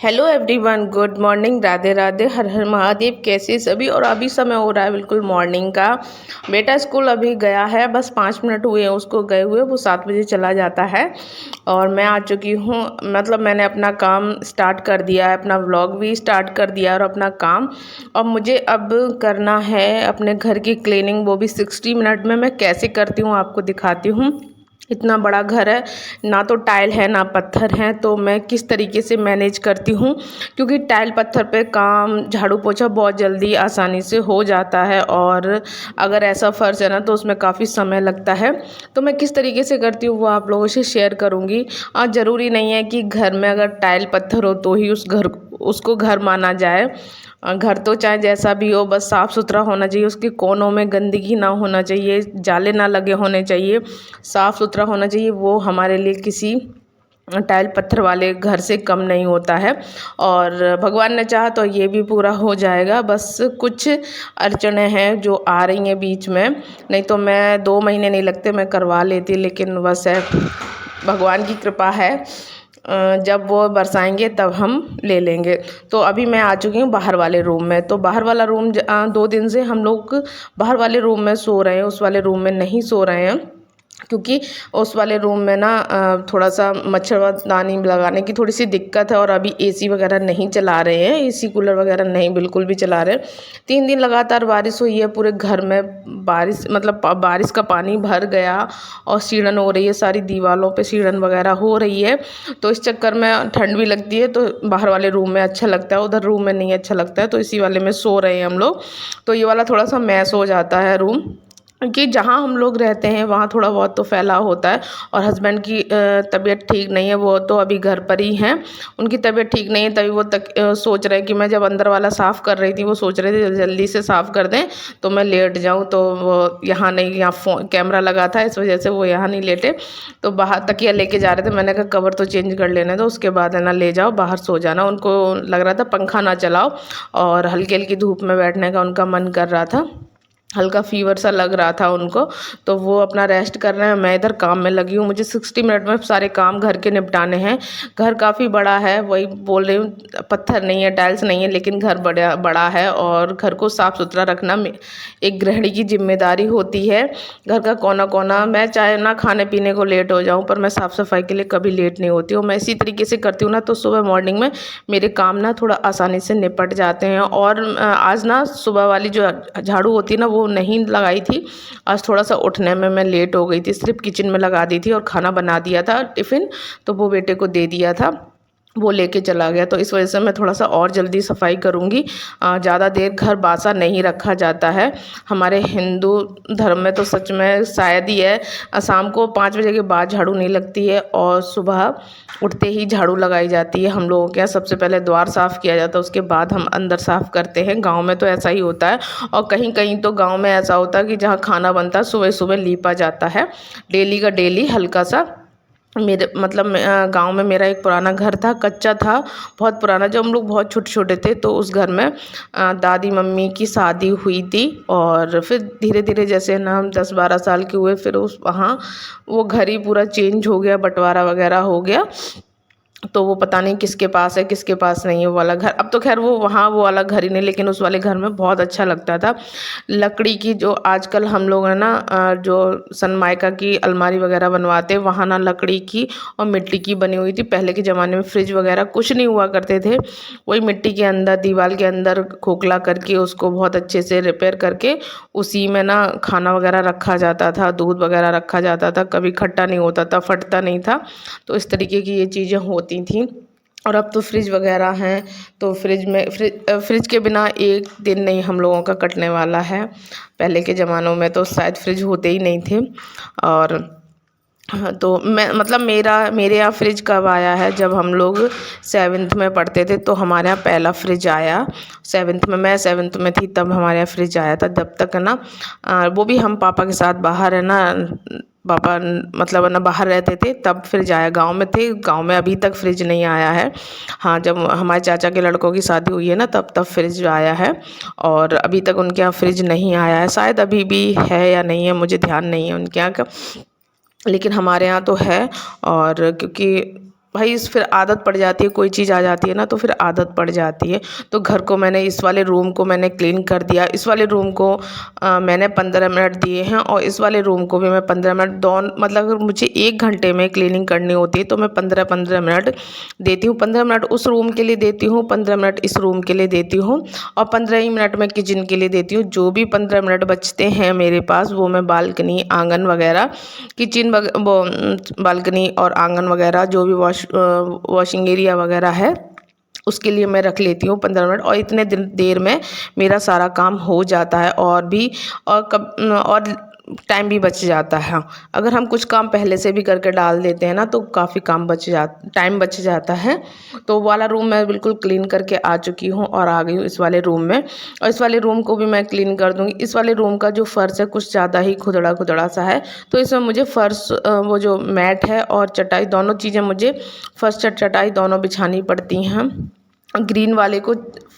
Hello everyone, good morning, Radhe Radhe, Har Har Mahadev. कैसे सभी। और अभी समय हो रहा है बिल्कुल मॉर्निंग का। बेटा स्कूल अभी गया है, बस 5 मिनट हुए हैं उसको गए हुए। वो 7 बजे चला जाता है और मैं आ चुकी हूँ। मतलब मैंने अपना काम स्टार्ट कर दिया है, अपना व्लॉग भी स्टार्ट कर दिया और अपना काम। और मुझे अब करना है अपने घर की क्लीनिंग, वो भी 60 मिनट में। मैं कैसे करती हूँ आपको दिखाती हूँ। इतना बड़ा घर है, ना तो टाइल है ना पत्थर है, तो मैं किस तरीके से मैनेज करती हूँ। क्योंकि टाइल पत्थर पे काम झाड़ू पोछा बहुत जल्दी आसानी से हो जाता है, और अगर ऐसा फर्श है ना तो उसमें काफ़ी समय लगता है। तो मैं किस तरीके से करती हूँ वो आप लोगों से शेयर करूँगी। ज़रूरी नहीं है कि घर में अगर टाइल पत्थर हो तो ही उसको घर माना जाए। घर तो चाहे जैसा भी हो, बस साफ़ सुथरा होना चाहिए। उसके कोनों में गंदगी ना होना चाहिए, जाले ना लगे होने चाहिए, साफ़ सुथरा होना चाहिए। वो हमारे लिए किसी टाइल पत्थर वाले घर से कम नहीं होता है। और भगवान ने चाहा तो ये भी पूरा हो जाएगा। बस कुछ अड़चनें हैं जो आ रही हैं बीच में, नहीं तो मैं 2 महीने नहीं लगते, मैं करवा लेती। लेकिन बस है, भगवान की कृपा है। जब वो बरसाएंगे तब हम ले लेंगे। तो अभी मैं आ चुकी हूँ बाहर वाले रूम में। तो बाहर वाला रूम 2 दिन से हम लोग बाहर वाले रूम में सो रहे हैं, उस वाले रूम में नहीं सो रहे हैं। क्योंकि उस वाले रूम में ना थोड़ा सा मच्छरदानी लगाने की थोड़ी सी दिक्कत है। और अभी एसी वगैरह नहीं चला रहे हैं, एसी कूलर वगैरह नहीं बिल्कुल भी चला रहे। 3 दिन लगातार बारिश हुई है, पूरे घर में बारिश मतलब बारिश का पानी भर गया और सीढ़न हो रही है, सारी दीवारों पे सीढ़न वगैरह हो रही है। तो इस चक्कर में ठंड भी लगती है, तो बाहर वाले रूम में अच्छा लगता है, उधर रूम में नहीं अच्छा लगता है। तो इसी वाले में सो रहे हैं हम लोग। तो ये वाला थोड़ा सा मैस हो जाता है रूम, कि जहाँ हम लोग रहते हैं वहाँ थोड़ा बहुत तो फैलाव होता है। और हस्बैंड की तबीयत ठीक नहीं है, वो तो अभी घर पर ही हैं। उनकी तबीयत ठीक नहीं है, तभी वो सोच रहे हैं कि मैं जब अंदर वाला साफ़ कर रही थी, वो सोच रहे थे जल्दी से साफ़ कर दें तो मैं लेट जाऊँ। तो वो यहाँ नहीं, यहाँ कैमरा लगा था, इस वजह से वो यहाँ नहीं लेटे। तो बाहर तकिया लेके जा रहे थे, मैंने कहा कवर तो चेंज कर लेने दो, उसके बाद है ना ले जाओ बाहर सो जाना। उनको लग रहा था पंखा ना चलाओ, और हल्की हल्की धूप में बैठने का उनका मन कर रहा था, हल्का फीवर सा लग रहा था उनको। तो वो अपना रेस्ट कर रहे हैं, मैं इधर काम में लगी हूँ। मुझे 60 मिनट में सारे काम घर के निपटाने हैं। घर काफ़ी बड़ा है, वही बोल रही हूँ, पत्थर नहीं है, टाइल्स नहीं है, लेकिन घर बड़ा बड़ा है। और घर को साफ़ सुथरा रखना एक गृहिणी की जिम्मेदारी होती है। घर का कोना कोना, मैं चाहे ना खाने पीने को लेट हो जाऊँ, पर मैं साफ़ सफाई के लिए कभी लेट नहीं होती हूँ। मैं इसी तरीके से करती हूँ ना, तो सुबह मॉर्निंग में मेरे काम ना थोड़ा आसानी से निपट जाते हैं। और आज ना सुबह वाली जो झाड़ू होती है ना, वो नहीं लगाई थी। आज थोड़ा सा उठने में मैं लेट हो गई थी, सिर्फ किचन में लगा दी थी और खाना बना दिया था टिफ़िन, तो वो बेटे को दे दिया था, वो लेके चला गया। तो इस वजह से मैं थोड़ा सा और जल्दी सफाई करूँगी। ज़्यादा देर घर बासा नहीं रखा जाता है हमारे हिंदू धर्म में, तो सच में शायद ही है। शाम को 5 बजे के बाद झाड़ू नहीं लगती है, और सुबह उठते ही झाड़ू लगाई जाती है। हम लोगों के यहाँ सबसे पहले द्वार साफ़ किया जाता है, उसके बाद हम अंदर साफ़ करते हैं। गाँव में तो ऐसा ही होता है, और कहीं कहीं तो गाँव में ऐसा होता है कि जहाँ खाना बनता है सुबह सुबह लीपा जाता है, डेली का डेली हल्का सा। मेरे मतलब गांव में मेरा एक पुराना घर था, कच्चा था, बहुत पुराना। जब हम लोग बहुत छोटे छोटे थे, तो उस घर में दादी मम्मी की शादी हुई थी। और फिर धीरे धीरे जैसे ना हम 10-12 साल के हुए, फिर उस वहाँ वो घर ही पूरा चेंज हो गया, बंटवारा वगैरह हो गया। तो वो पता नहीं किसके पास है किसके पास नहीं है वो वाला घर। अब तो खैर वो वहाँ वो वाला घर ही नहीं, लेकिन उस वाले घर में बहुत अच्छा लगता था। लकड़ी की जो आजकल हम लोग है ना जो सनमाइका की अलमारी वगैरह बनवाते हैं, वहाँ ना लकड़ी की और मिट्टी की बनी हुई थी। पहले के ज़माने में फ्रिज वगैरह कुछ नहीं हुआ करते थे, वही मिट्टी के अंदर दीवार के अंदर खोखला करके उसको बहुत अच्छे से रिपेयर करके उसी में ना खाना वगैरह रखा जाता था, दूध वगैरह रखा जाता था। कभी खट्टा नहीं होता था, फटता नहीं था। तो इस तरीके की ये चीज़ें होती थी। और अब तो फ्रिज वगैरह हैं, तो फ्रिज के बिना एक दिन नहीं हम लोगों का कटने वाला है। पहले के ज़मानों में तो शायद फ्रिज होते ही नहीं थे। और हाँ, तो मैं मतलब मेरे यहाँ फ्रिज कब आया है, जब हम लोग 7th में पढ़ते थे, तो हमारे यहाँ पहला फ्रिज आया 7th में। मैं 7th में थी तब हमारे यहाँ फ्रिज आया था। जब तक है ना वो भी हम पापा के साथ बाहर है ना, पापा मतलब है ना बाहर रहते थे, तब फ्रिज आया। गांव में थे, गांव में अभी तक फ्रिज नहीं आया है। हाँ, जब हमारे चाचा के लड़कों की शादी हुई है ना, तब फ्रिज आया है। और अभी तक उनके यहाँ फ्रिज नहीं आया है। शायद अभी भी है या नहीं है, मुझे ध्यान नहीं है उनके यहाँ का, लेकिन हमारे यहाँ तो है। और क्योंकि भाई इस फिर आदत पड़ जाती है, कोई चीज़ आ जाती है ना तो फिर आदत पड़ जाती है। तो घर को मैंने, इस वाले रूम को मैंने क्लीन कर दिया। इस वाले रूम को मैंने 15 मिनट दिए हैं और इस वाले रूम को भी मैं 15 मिनट, दोनों मतलब अगर मुझे 1 घंटे में क्लीनिंग करनी होती है तो मैं 15-15 मिनट देती हूँ। 15 मिनट उस रूम के लिए देती हूँ, 15 मिनट इस रूम के लिए देती हूँ और 15 ही मिनट मैं किचन के लिए देती हूँ। जो भी 15 मिनट बचते हैं मेरे पास वो मैं बालकनी, आंगन वगैरह, किचन वो बालकनी और आंगन वगैरह जो भी वॉशिंग एरिया वगैरह है उसके लिए मैं रख लेती हूँ 15 मिनट, और इतने देर में मेरा सारा काम हो जाता है। और भी और टाइम भी बच जाता है। अगर हम कुछ काम पहले से भी करके डाल देते हैं ना तो काफ़ी टाइम बच जाता है। तो वाला रूम मैं बिल्कुल क्लीन करके आ चुकी हूँ और आ गई हूँ इस वाले रूम में, और इस वाले रूम को भी मैं क्लीन कर दूँगी। इस वाले रूम का जो फर्श है कुछ ज़्यादा ही खुदड़ा खुदड़ा सा है, तो इसमें मुझे फर्श, वो जो मैट है और चटाई, दोनों चीज़ें मुझे, फर्श चटाई दोनों बिछानी पड़ती हैं। ग्रीन वाले को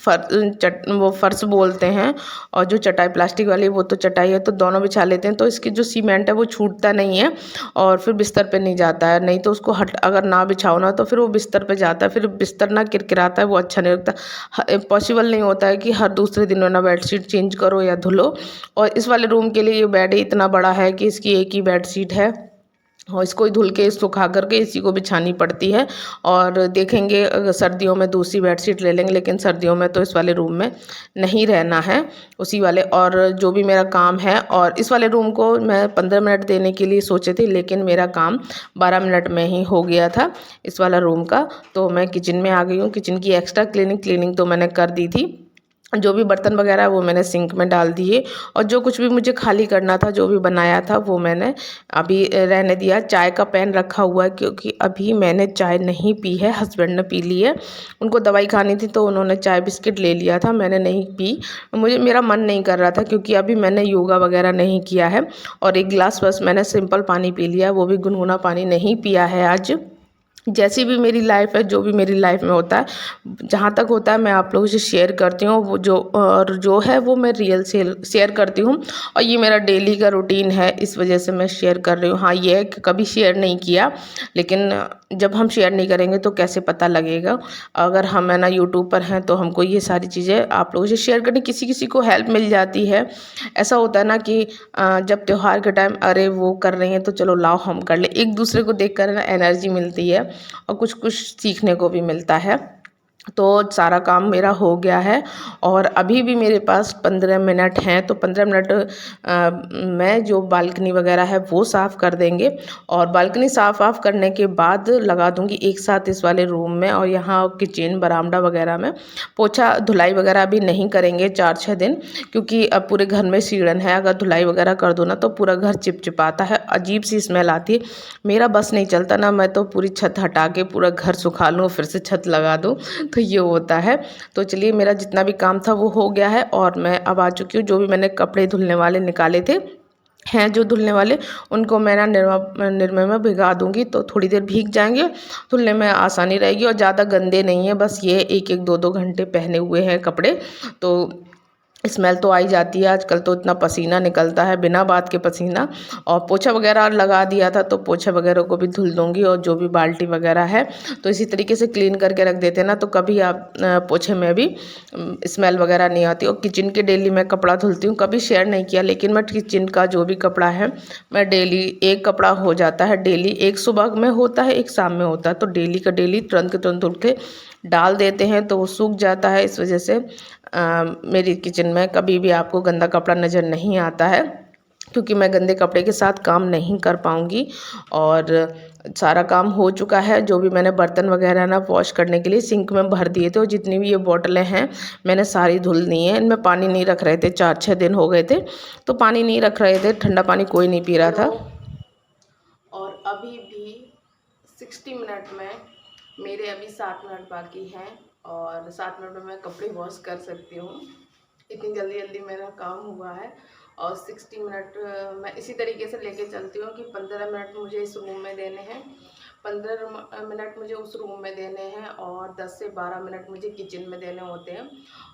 वो फर्श बोलते हैं, और जो चटाई प्लास्टिक वाली वो तो चटाई है, तो दोनों बिछा लेते हैं। तो इसकी जो सीमेंट है वो छूटता नहीं है और फिर बिस्तर पे नहीं जाता है। नहीं तो उसको अगर ना बिछाओ ना तो फिर वो बिस्तर पे जाता है, फिर बिस्तर ना किरकिराता है, वो अच्छा नहीं लगता। पॉसिबल नहीं होता है कि हर दूसरे दिन ना बेडशीट चेंज करो या धुलो। और इस वाले रूम के लिए ये बेड इतना बड़ा है कि इसकी एक ही बेडशीट है और इसको ही धुल के सुखा करके इसी को बिछानी पड़ती है। और देखेंगे अगर सर्दियों में दूसरी बेडशीट ले लेंगे, लेकिन सर्दियों में तो इस वाले रूम में नहीं रहना है उसी वाले। और जो भी मेरा काम है, और इस वाले रूम को मैं 15 मिनट देने के लिए सोचे थे, लेकिन मेरा काम 12 मिनट में ही हो गया था इस वाला रूम का। तो मैं किचन में आ गई हूँ। किचन की एक्स्ट्रा क्लीनिंग तो मैंने कर दी थी। जो भी बर्तन वगैरह वो मैंने सिंक में डाल दिए, और जो कुछ भी मुझे खाली करना था, जो भी बनाया था वो मैंने अभी रहने दिया। चाय का पैन रखा हुआ है क्योंकि अभी मैंने चाय नहीं पी है, हस्बैंड ने पी ली है। उनको दवाई खानी थी तो उन्होंने चाय बिस्किट ले लिया था, मैंने नहीं पी। मेरा मन नहीं कर रहा था क्योंकि अभी मैंने योगा वगैरह नहीं किया है। और 1 गिलास बस मैंने सिंपल पानी पी लिया, वो भी गुनगुना पानी नहीं पिया है आज। जैसी भी मेरी लाइफ है, जो भी मेरी लाइफ में होता है, जहाँ तक होता है मैं आप लोगों से शेयर करती हूँ। वो जो है वो मैं रियल से शेयर करती हूँ, और ये मेरा डेली का रूटीन है, इस वजह से मैं शेयर कर रही हूँ। हाँ, ये है कि कभी शेयर नहीं किया, लेकिन जब हम शेयर नहीं करेंगे तो कैसे पता लगेगा। अगर हम है ना यूट्यूब पर हैं तो हमको ये सारी चीज़ें आप लोगों से शेयर करनी, किसी किसी को हेल्प मिल जाती है। ऐसा होता है ना कि जब त्योहार के टाइम अरे वो कर रही हैं तो चलो लाओ हम कर ले, एक दूसरे को देख कर ना एनर्जी मिलती है और कुछ कुछ सीखने को भी मिलता है। तो सारा काम मेरा हो गया है और अभी भी मेरे पास 15 मिनट हैं, तो 15 मिनट मैं जो बालकनी वगैरह है वो साफ़ कर देंगे, और बालकनी साफ़ वाफ करने के बाद लगा दूंगी एक साथ इस वाले रूम में और यहाँ किचन बरामदा वगैरह में। पोछा धुलाई वगैरह अभी नहीं करेंगे 4-6 दिन, क्योंकि अब पूरे घर में सीढ़न है, अगर धुलाई वगैरह कर दो ना तो पूरा घर चिपचिपाता है, अजीब सी स्मेल आती है। मेरा बस नहीं चलता ना, मैं तो पूरी छत हटा के पूरा घर सुखा लूँ फिर से छत लगा दूँ, तो ये होता है। तो चलिए, मेरा जितना भी काम था वो हो गया है और मैं अब आ चुकी हूँ। जो भी मैंने कपड़े धुलने वाले निकाले थे हैं, जो धुलने वाले, उनको मैं ना निरमा में भिगा दूंगी तो थोड़ी देर भीग जाएंगे, धुलने में आसानी रहेगी। और ज़्यादा गंदे नहीं है, बस ये 1-1 2-2 घंटे पहने हुए हैं कपड़े, तो स्मेल तो आई जाती है। आजकल तो इतना पसीना निकलता है, बिना बात के पसीना। और पोछा वगैरह लगा दिया था तो पोछा वगैरह को भी धुल दूंगी, और जो भी बाल्टी वगैरह है तो इसी तरीके से क्लीन करके रख देते हैं ना, तो कभी आप पोछे में भी स्मेल वगैरह नहीं आती। और किचन के डेली मैं कपड़ा धुलती हूँ, कभी शेयर नहीं किया, लेकिन मैं किचन का जो भी कपड़ा है मैं डेली, एक कपड़ा हो जाता है डेली, एक सुबह में होता है, एक शाम में होता है, तो डेली का डेली तुरंत के तुरंत धुल के डाल देते हैं तो वो सूख जाता है। इस वजह से मेरी किचन में कभी भी आपको गंदा कपड़ा नज़र नहीं आता है, क्योंकि मैं गंदे कपड़े के साथ काम नहीं कर पाऊँगी। और सारा काम हो चुका है। जो भी मैंने बर्तन वगैरह ना वॉश करने के लिए सिंक में भर दिए थे, और जितनी भी ये बोतलें हैं मैंने सारी धुल दी हैं। इनमें पानी नहीं रख रहे थे, 4-6 दिन हो गए थे तो पानी नहीं रख रहे थे, ठंडा पानी कोई नहीं पी रहा था। और अभी भी 60 मिनट में मेरे अभी 7 मिनट बाकी हैं, और 7 मिनट में मैं कपड़े वॉश कर सकती हूँ। इतनी जल्दी जल्दी मेरा काम हुआ है। और 60 मिनट मैं इसी तरीके से लेके चलती हूँ कि 15 मिनट मुझे इस रूम में देने हैं, 15 मिनट मुझे उस रूम में देने हैं, और 10 से 12 मिनट मुझे किचन में देने होते हैं।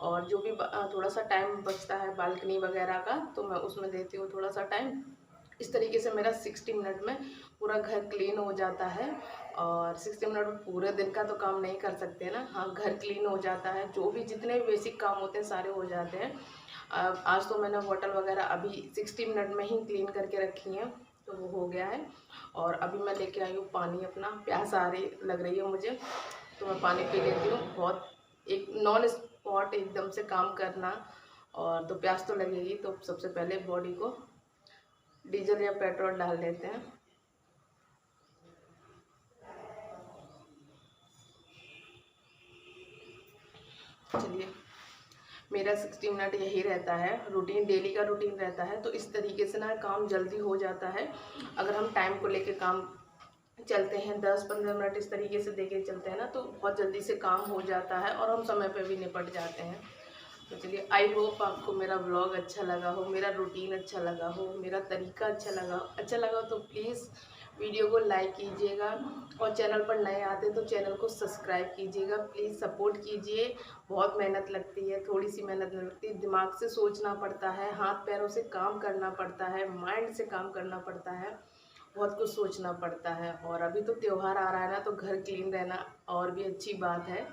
और जो भी थोड़ा सा टाइम बचता है बालकनी वगैरह का तो मैं उसमें देती हूँ थोड़ा सा टाइम। इस तरीके से मेरा 60 मिनट में पूरा घर क्लीन हो जाता है। और 60 मिनट में पूरे दिन का तो काम नहीं कर सकते ना। हाँ, घर क्लीन हो जाता है, जो भी जितने भी बेसिक काम होते हैं सारे हो जाते हैं। आज तो मैंने बॉटल वगैरह अभी 60 मिनट में ही क्लीन करके रखी हैं, तो वो हो गया है। और अभी मैं लेके आई हूँ पानी, अपना प्यास आ रही लग रही है मुझे, तो मैं पानी पी लेती हूँ। बहुत एक नॉन स्पॉट एकदम से काम करना, और तो प्यास तो लगेगी, तो सबसे पहले बॉडी को डीजल या पेट्रोल डाल लेते हैं। चलिए, मेरा 60 मिनट यही रहता है रूटीन, डेली का रूटीन रहता है। तो इस तरीके से ना काम जल्दी हो जाता है। अगर हम टाइम को लेके काम चलते हैं, 10-15 मिनट इस तरीके से देके चलते हैं ना, तो बहुत जल्दी से काम हो जाता है और हम समय पे भी निपट जाते हैं। तो चलिए, आई होप आपको मेरा व्लॉग अच्छा लगा हो, मेरा रूटीन अच्छा लगा हो, मेरा तरीका अच्छा लगा हो तो प्लीज़ वीडियो को लाइक कीजिएगा, और चैनल पर नए आते तो चैनल को सब्सक्राइब कीजिएगा। प्लीज़ सपोर्ट कीजिए। बहुत मेहनत लगती है, थोड़ी सी मेहनत लगती है, दिमाग से सोचना पड़ता है, हाथ पैरों से काम करना पड़ता है, माइंड से काम करना पड़ता है, बहुत कुछ सोचना पड़ता है। और अभी तो त्यौहार आ रहा है ना, तो घर क्लीन रहना और भी अच्छी बात है।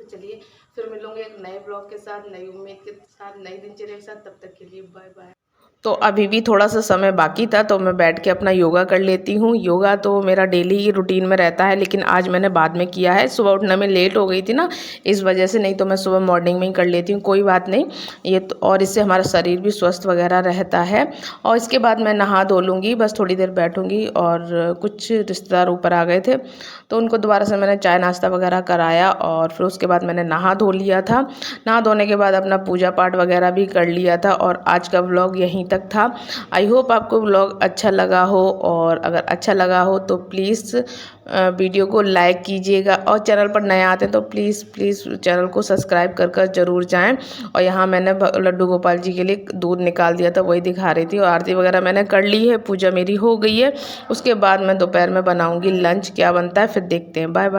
तो चलिए, फिर मिलूंगे एक नए ब्लॉग के साथ, नई उम्मीद के साथ, नई दिनचर्या के साथ। तब तक के लिए बाय बाय। तो अभी भी थोड़ा सा समय बाकी था, तो मैं बैठ के अपना योगा कर लेती हूँ। योगा तो मेरा डेली ही रूटीन में रहता है, लेकिन आज मैंने बाद में किया है। सुबह उठने में लेट हो गई थी ना, इस वजह से, नहीं तो मैं सुबह मॉर्निंग में ही कर लेती हूँ। कोई बात नहीं, ये तो, और इससे हमारा शरीर भी स्वस्थ वगैरह रहता है। और इसके बाद मैं नहा धो लूँगी, बस थोड़ी देर बैठूँगी। और कुछ रिश्तेदार ऊपर आ गए थे, तो उनको दोबारा से मैंने चाय नाश्ता वगैरह कराया, और फिर उसके बाद मैंने नहा धो लिया था। नहा धोने के बाद अपना पूजा पाठ वगैरह भी कर लिया था, और आज का व्लॉग यहीं तक था। आई होप आपको व्लॉग अच्छा लगा हो, और अगर अच्छा लगा हो तो प्लीज़ वीडियो को लाइक कीजिएगा, और चैनल पर नए आते हैं तो प्लीज़ चैनल को सब्सक्राइब कर ज़रूर जाएं। और यहाँ मैंने लड्डू गोपाल जी के लिए दूध निकाल दिया था, वही दिखा रही थी। और आरती वगैरह मैंने कर ली है, पूजा मेरी हो गई है। उसके बाद मैं दोपहर में बनाऊँगी लंच, क्या बनता है फिर देखते हैं। Bye bye.